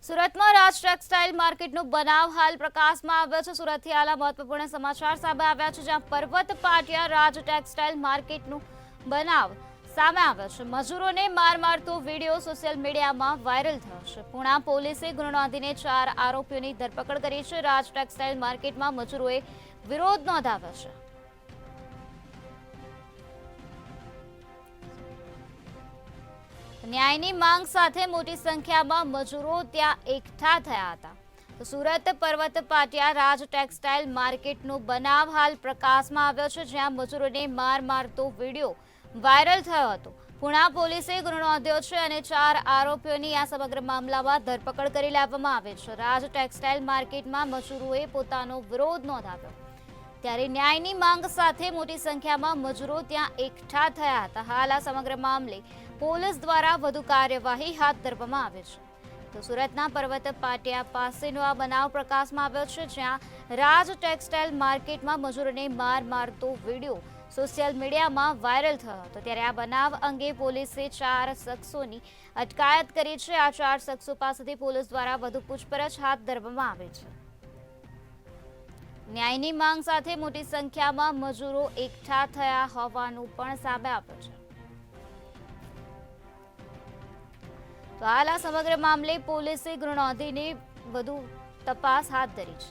સુરતમાં રાજ ટેક્સટાઇલ માર્કેટનો બનાવ હાલ પ્રકાશમાં આવ્યો છે। સુરતથી હાલ મહત્વપૂર્ણ સમાચાર સામે આવ્યા છે, જ્યાં પર્વત પાટિયા રાજ ટેક્સટાઇલ માર્કેટનો બનાવ સામે આવ્યો છે। મજૂરોને માર મારતો વિડીયો સોશિયલ મીડિયામાં વાયરલ થયો છે। પુણા પોલીસે ગુનો નોંધીને 4 આરોપીઓની ધરપકડ કરી છે। રાજ ટેક્સટાઇલ માર્કેટમાં મજૂરોએ વિરોધ નોંધાવ્યો છે। ન્યાયની માંગ સાથે મોટી સંખ્યામાં મજૂરો ત્યાં એકઠા થયા હતા। સુરત પર્વત પાટિયા રાજ ટેક્સટાઇલ માર્કેટનો બનાવ હાલ પ્રકાશમાં આવ્યો છે, જ્યાં મજૂરોને માર મારતો વિડીયો વાયરલ થયો હતો। પુણા પોલીસે ગુનો નોંધ્યો છે અને 4 આરોપીઓની આ સમગ્ર મામલામાં ધરપકડ કરી લેવામાં આવી છે। રાજ ટેક્સટાઇલ માર્કેટમાં મજૂરોએ પોતાનો વિરોધ નોંધાવ્યો, ત્યારે ન્યાયની માંગ સાથે મોટી સંખ્યામાં મજૂરો ત્યાં એકઠા થયા હતા। હાલ આ સમગ્ર મામલે પોલીસ દ્વારા વધુ કાર્યવાહી હાથ ધરવામાં આવી છે। તો સુરતના પર્વત પાટિયા પાસેનો આ બનાવ પ્રકાશમાં આવ્યો છે, જ્યાં રાજ ટેક્સટાઇલ માર્કેટમાં મજૂરોને માર મારતો વિડીયો સોશિયલ મીડિયામાં વાયરલ થયો હતો। ત્યારે આ બનાવ અંગે પોલીસે 4 શખ્સોની અટકાયત કરી છે। આ 4 શખ્સો પાસેથી પોલીસ દ્વારા વધુ પૂછપરછ હાથ ધરવામાં આવી છે। ન્યાયની માંગ સાથે મોટી સંખ્યામાં મજૂરો એકઠા થયા હોવાનું પણ સામે આવ્યું છે। તો હાલ આ સમગ્ર મામલે પોલીસે ગુનો નોંધીને વધુ તપાસ હાથ ધરી છે।